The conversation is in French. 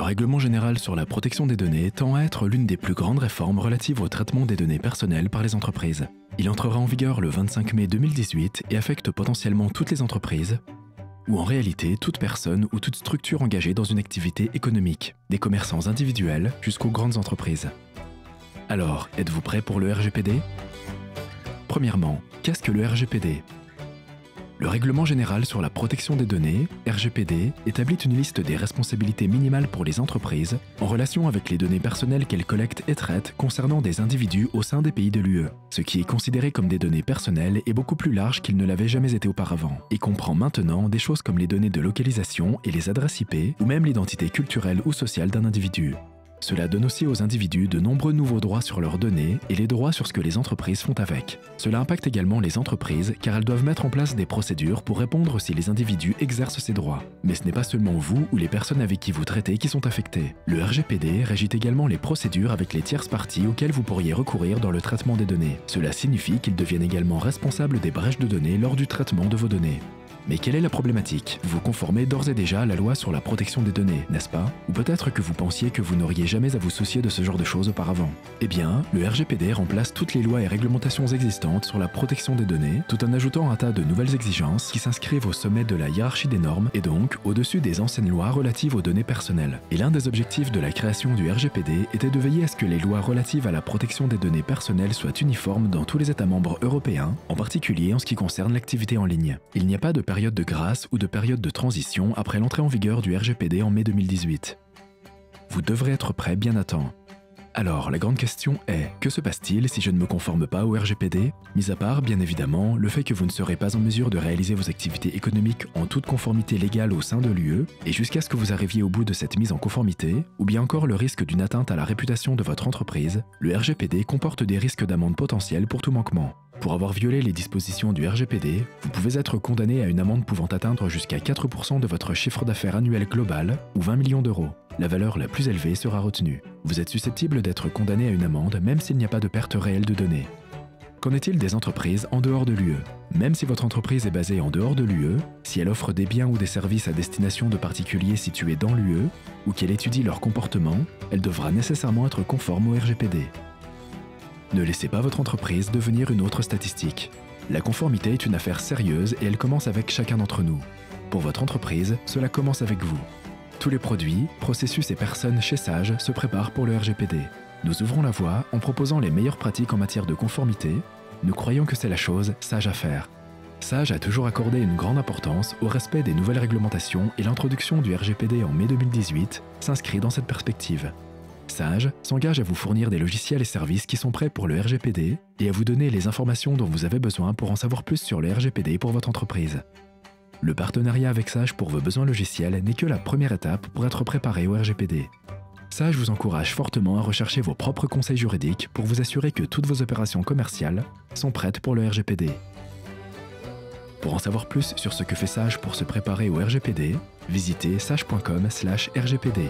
règlement général sur la protection des données tend à être l'une des plus grandes réformes relatives au traitement des données personnelles par les entreprises. Il entrera en vigueur le 25 mai 2018 et affecte potentiellement toutes les entreprises, ou en réalité toute personne ou toute structure engagée dans une activité économique, des commerçants individuels jusqu'aux grandes entreprises. Alors, êtes-vous prêt pour le RGPD? Premièrement, qu'est-ce que le RGPD? Le Règlement général sur la protection des données, RGPD, établit une liste des responsabilités minimales pour les entreprises en relation avec les données personnelles qu'elles collectent et traitent concernant des individus au sein des pays de l'UE. Ce qui est considéré comme des données personnelles est beaucoup plus large qu'il ne l'avait jamais été auparavant et comprend maintenant des choses comme les données de localisation et les adresses IP ou même l'identité culturelle ou sociale d'un individu. Cela donne aussi aux individus de nombreux nouveaux droits sur leurs données et les droits sur ce que les entreprises font avec. Cela impacte également les entreprises car elles doivent mettre en place des procédures pour répondre si les individus exercent ces droits. Mais ce n'est pas seulement vous ou les personnes avec qui vous traitez qui sont affectées. Le RGPD régit également les procédures avec les tierces parties auxquelles vous pourriez recourir dans le traitement des données. Cela signifie qu'ils deviennent également responsables des brèches de données lors du traitement de vos données. Mais quelle est la problématique? Vous conformez d'ores et déjà à la loi sur la protection des données, n'est-ce pas? Ou peut-être que vous pensiez que vous n'auriez jamais à vous soucier de ce genre de choses auparavant. Eh bien, le RGPD remplace toutes les lois et réglementations existantes sur la protection des données, tout en ajoutant un tas de nouvelles exigences qui s'inscrivent au sommet de la hiérarchie des normes et donc au-dessus des anciennes lois relatives aux données personnelles. Et l'un des objectifs de la création du RGPD était de veiller à ce que les lois relatives à la protection des données personnelles soient uniformes dans tous les États membres européens, en particulier en ce qui concerne l'activité en ligne. Il n'y a pas de période de grâce ou de période de transition après l'entrée en vigueur du RGPD en mai 2018. Vous devrez être prêt bien à temps. Alors, la grande question est, que se passe-t-il si je ne me conforme pas au RGPD? Mis à part, bien évidemment, le fait que vous ne serez pas en mesure de réaliser vos activités économiques en toute conformité légale au sein de l'UE, et jusqu'à ce que vous arriviez au bout de cette mise en conformité, ou bien encore le risque d'une atteinte à la réputation de votre entreprise, le RGPD comporte des risques d'amende potentiels pour tout manquement. Pour avoir violé les dispositions du RGPD, vous pouvez être condamné à une amende pouvant atteindre jusqu'à 4% de votre chiffre d'affaires annuel global, ou 20 millions d'euros. La valeur la plus élevée sera retenue. Vous êtes susceptible d'être condamné à une amende même s'il n'y a pas de perte réelle de données. Qu'en est-il des entreprises en dehors de l'UE? Même si votre entreprise est basée en dehors de l'UE, si elle offre des biens ou des services à destination de particuliers situés dans l'UE, ou qu'elle étudie leur comportement, elle devra nécessairement être conforme au RGPD. Ne laissez pas votre entreprise devenir une autre statistique. La conformité est une affaire sérieuse et elle commence avec chacun d'entre nous. Pour votre entreprise, cela commence avec vous. Tous les produits, processus et personnes chez Sage se préparent pour le RGPD. Nous ouvrons la voie en proposant les meilleures pratiques en matière de conformité. Nous croyons que c'est la chose sage à faire. Sage a toujours accordé une grande importance au respect des nouvelles réglementations et l'introduction du RGPD en mai 2018 s'inscrit dans cette perspective. Sage s'engage à vous fournir des logiciels et services qui sont prêts pour le RGPD et à vous donner les informations dont vous avez besoin pour en savoir plus sur le RGPD pour votre entreprise. Le partenariat avec Sage pour vos besoins logiciels n'est que la première étape pour être préparé au RGPD. Sage vous encourage fortement à rechercher vos propres conseils juridiques pour vous assurer que toutes vos opérations commerciales sont prêtes pour le RGPD. Pour en savoir plus sur ce que fait Sage pour se préparer au RGPD, visitez sage.com/RGPD.